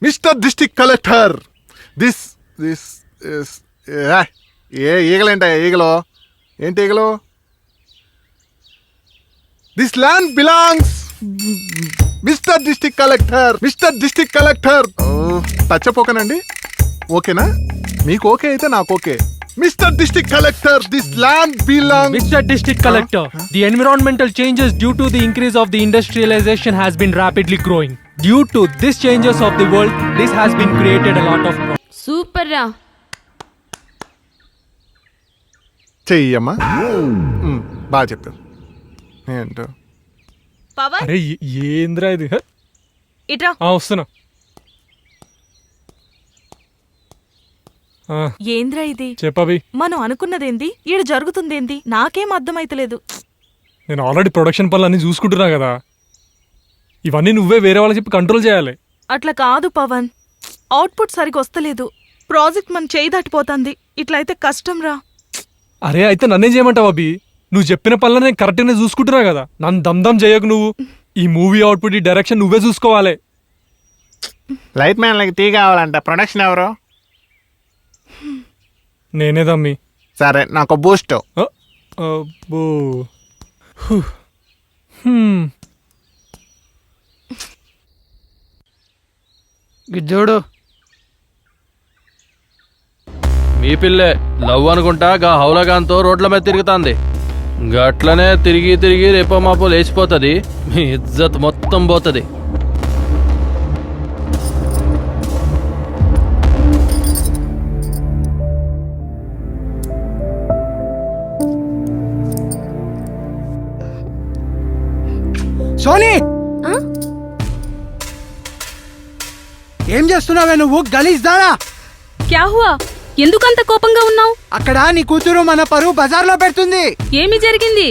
Mister district collector, this this ఏ ఈగలేంట ఈగలో ఏంటి ఈగలు? This land belongs mister district collector, mister district collector. టచ్చపోకనండి, ఓకేనా? మీకు ఓకే అయితే నాకు okay. Mr. District Collector, this land belongs... Mr. District Collector, the environmental changes due to the increase of the industrialization has been rapidly growing. Due to these changes of the world, this has been created a lot of problems. Super ra. చెయ్యమ్మా, బాగా చెప్పారు. ఏంటో పవన్, అరే ఏంద్రా ఇది? ఇట్రా. వస్తున్నా. ఏంద్రా ఇది? చెప్పవి. మనం అనుకున్నదేంది, ఈడ జరుగుతుందేంది? నాకేం అర్థమైతలేదు. నేను ఆల్రెడీ ప్రొడక్షన్ పనులన్నీ చూసుకుంటున్నా కదా, ఇవన్నీ నువ్వే వేరే వాళ్ళకి చెప్పి కంట్రోల్ చేయాలి. అట్లా కాదు పవన్, అవుట్పుట్ సరిగా వస్తలేదు. ప్రాజెక్ట్ మన చేయి దాటిపోతుంది. ఇట్లయితే కష్టం రా. అరే అయితే నన్నేం చేయమంటావు అభి? నువ్వు చెప్పిన పనులను నేను కరెక్ట్గానే చూసుకుంటున్నా కదా, నన్ను దమ్దమ్ చేయకు నువ్వు. ఈ మూవీ అవుట్పుట్, ఈ డైరెక్షన్ నువ్వే చూసుకోవాలి. లైట్ మ్యాన్ లకి టీ కావాలంట, ప్రొడక్షన్ ఎవరు? నేనే దమ్మి. సరే, నాకు బూస్ట్. అబ్బో, చూడు మీ పిల్లే లవ్ అనుకుంటా గా హౌలగాంతో రోడ్ల మీద తిరుగుతాంది. గట్లనే తిరిగి తిరిగి రేపో మాపో లేచిపోతుంది. మీ ఇజ్జత్ మొత్తం పోతుంది. సోనీ, ఏం చేస్తున్నావే నువ్వు? గలీజ్ దానా! క్యా హువా? ఎందుకంత కోపంగా ఉన్నావు? అక్కడ నీ కూతురు మన పరువు బజార్లో పెడుతుంది. ఏమి జరిగింది?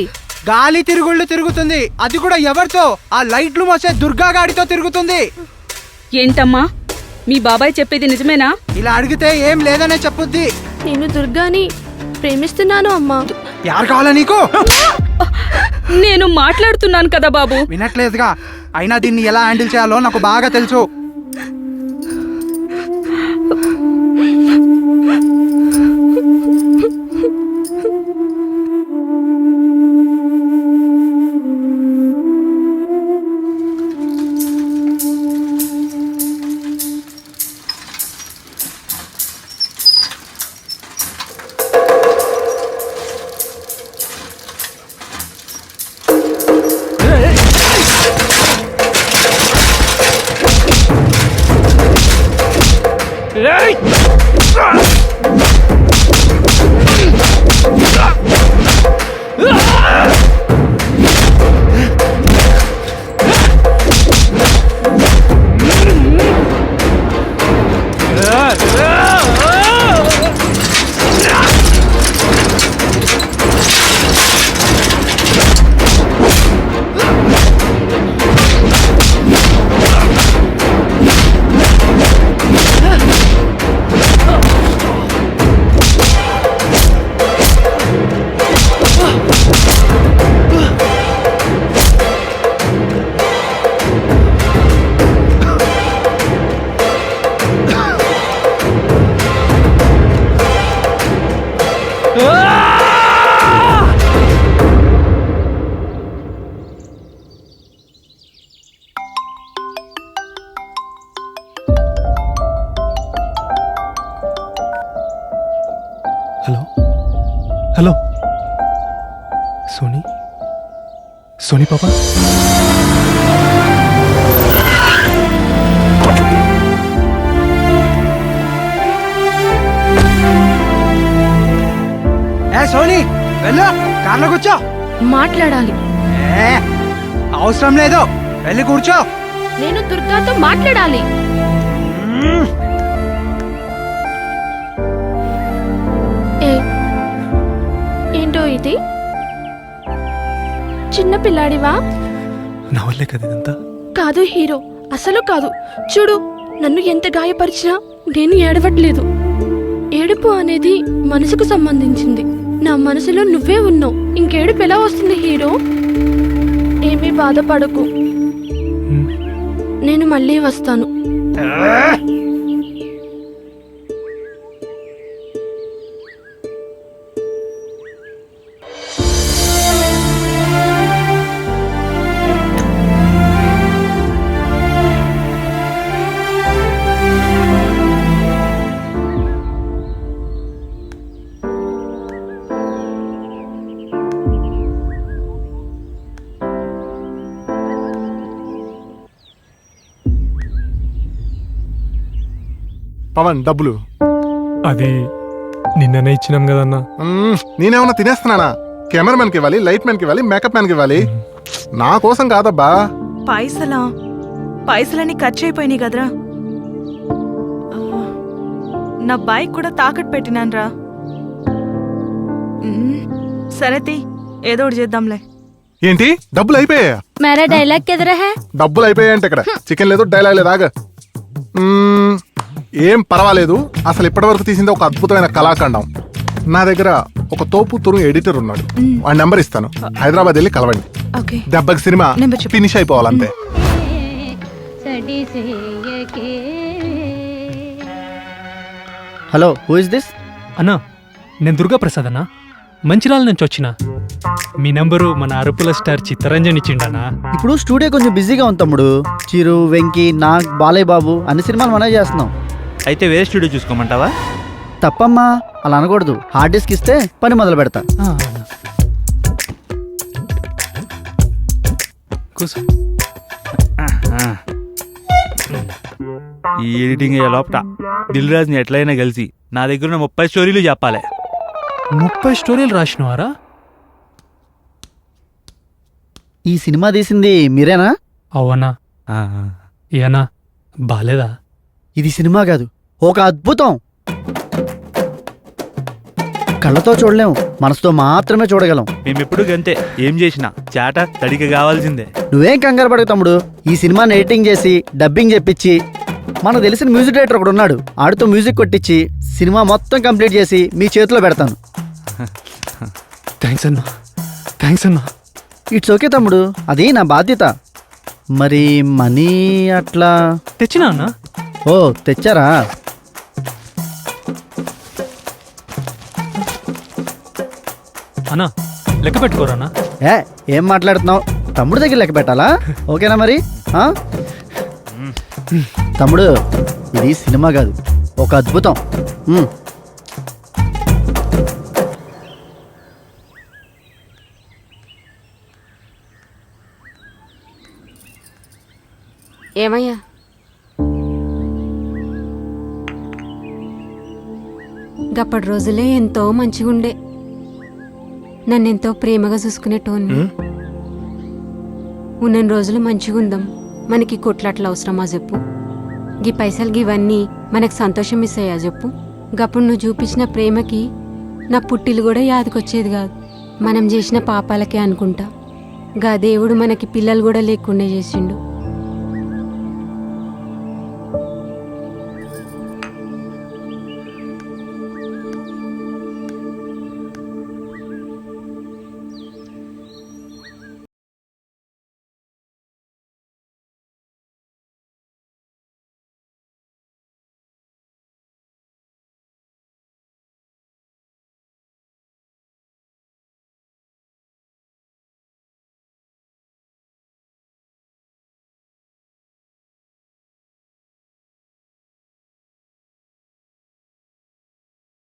గాలి తిరుగుళ్ళు తిరుగుతుంది, అది కూడా ఎవరితో? ఆ లైట్లు మోసే దుర్గా గాడితో తిరుగుతుంది. ఏంటమ్మా, మీ బాబాయ్ చెప్పేది నిజమేనా? ఇలా అడిగితే ఏం లేదనే చెప్పుద్ది. నేను దుర్గాని ప్రేమిస్తున్నాను అమ్మా. యారు కావాలా నీకు? నేను మాట్లాడుతున్నాను కదా బాబు. వినట్లేదుగా. అయినా దీన్ని ఎలా హ్యాండిల్ చేయాలో నాకు బాగా తెలుసు. హలో హలో, సోనీ, సోనీ పాపా. సోనీ వెళ్ళు, కార్లో కూర్చో. మాట్లాడాలి. అవసరం లేదు, వెళ్ళి కూర్చో. నేను దుర్గాతో మాట్లాడాలి. ఏంటో ఇది? చిన్న పిల్లాడివా? నా వల్లే కదా ఇదంతా. కాదు హీరో, అసలు కాదు. చూడు, నన్ను ఎంత గాయపరిచినా నేను ఏడవట్లేదు. ఏడుపు అనేది మనసుకు సంబంధించింది. నా మనసులో నువ్వే ఉన్నావు. ఇంకేడుపు ఎలా వస్తుంది హీరో? ఏమీ బాధపడకు, నేను మళ్ళీ వస్తాను. పవన్ డబ్బులు. అది నిన్ననే ఇచ్చినాం కదన్నా. నేనేమన్నా తినేస్తున్నానా? కెమెరామెన్కి ఇవ్వాలి, లైట్ మ్యాన్కి ఇవ్వాలి, మేకప్ మ్యాన్కి ఇవ్వాలి. నా కోసం కాదబ్బా. పైసలని ఖర్చు అయిపోయినాయి కదరా. నా బైక్ కూడా తాకట్టు పెట్టినాన్రా. సరేతి ఏదో ఒకటి చేద్దాంలే. ఏంటి డబ్బులు అయిపోయా? మేరా డైలాగ్ కెదరా హై? డబ్బులు అయిపోయాయంటే ఇక్కడ చికెన్ లేదు, డైలాగ్ లేదు. ఆగ. ఏం పర్వాలేదు. అసలు ఇప్పటివరకు తీసింది ఒక అద్భుతమైన కళాఖండం. నా దగ్గర ఒక తోపుతురు ఎడిటర్ ఉన్నాడు. ఆ నెంబర్ ఇస్తాను, హైదరాబాద్ వెళ్ళి కలవండి. ఓకే. దెబ్బకి సినిమా నెంబర్ చెప్పు. ఫినిష్ అయిపోవాలంతే. Hello, who is this? అన్నా నేను దుర్గా ప్రసాద్ అన్నా, మంచిర్యాల నుంచి వచ్చిన. మీ నంబరు మన అరుపుల స్టార్ చిత్తరంజన్ ఇచ్చిండనా. ఇప్పుడు స్టూడియో కొంచెం బిజీగా ఉంది తమ్ముడు. చిరు, వెంకీ, నాగ్, బాలయ్య బాబు అన్ని సినిమాలు మనమే చేస్తున్నాం. అయితే వేరే స్టూడియో చూసుకోమంటావా? తప్పమ్మా, అలా అనకూడదు. హార్డ్ డిస్క్ ఇస్తే పని మొదలు పెడతా. కూర్చో. ఈ ఎడిటింగ్ అయ్యే లోపట దిల్ రాజుని ఎట్లయినా కలిసి నా దగ్గర ఉన్న 30 స్టోరీలు చెప్పాలి. 30 స్టోరీలు రాసినవారా? ఈ సినిమా తీసింది మీరేనా? అవునా? ఏనా బాలేదా? ఇది సినిమా కాదు, ఒక అద్భుతం. కళ్ళతో చూడలేం, మనసుతో మాత్రమే చూడగలం. మేమెప్పుడు గంతే, ఏం చేసినా చాట తడిక కావాల్సిందే. నువ్వేం కంగారు పడకు తమ్ముడు. ఈ సినిమాని ఎడిటింగ్ చేసి డబ్బింగ్ చెప్పించి మనకు తెలిసిన మ్యూజిక్ డైరెక్టర్ ఒకడు ఉన్నాడు, ఆడితో మ్యూజిక్ కొట్టించి సినిమా మొత్తం కంప్లీట్ చేసి మీ చేతిలో పెడతాను. థ్యాంక్స్ అన్నా, థ్యాంక్స్ అన్నా. ఇట్స్ ఓకే తమ్ముడు, అది నా బాధ్యత. మరి మనీ అట్లా తెచ్చినా అన్నా? ఓ తెచ్చారా? అన్నా లెక్క పెట్టుకోరన్నా. ఏం మాట్లాడుతున్నావు? తమ్ముడు దగ్గర లెక్క పెట్టాలా? ఓకేనా మరి? తమ్ముడు, ఇది సినిమా కాదు, ఒక అద్భుతం. ఏమయ్యా, గప్పటి రోజులే ఎంతో మంచిగుండే. నన్నెంతో ప్రేమగా చూసుకునేటోన్ని. ఉన్నన్ని రోజులు మంచిగుందాం, మనకి కొట్లాట్ల అవసరమా చెప్పు? గీ పైసలు గివన్నీ మనకు సంతోషం ఇస్తాయా చెప్పు? గప్పుడు నువ్వు చూపించిన ప్రేమకి నా పుట్టిలు కూడా యాదకొచ్చేది కాదు. మనం చేసిన పాపాలకే అనుకుంటా గా దేవుడు మనకి పిల్లలు కూడా లేకుండా చేసిండు.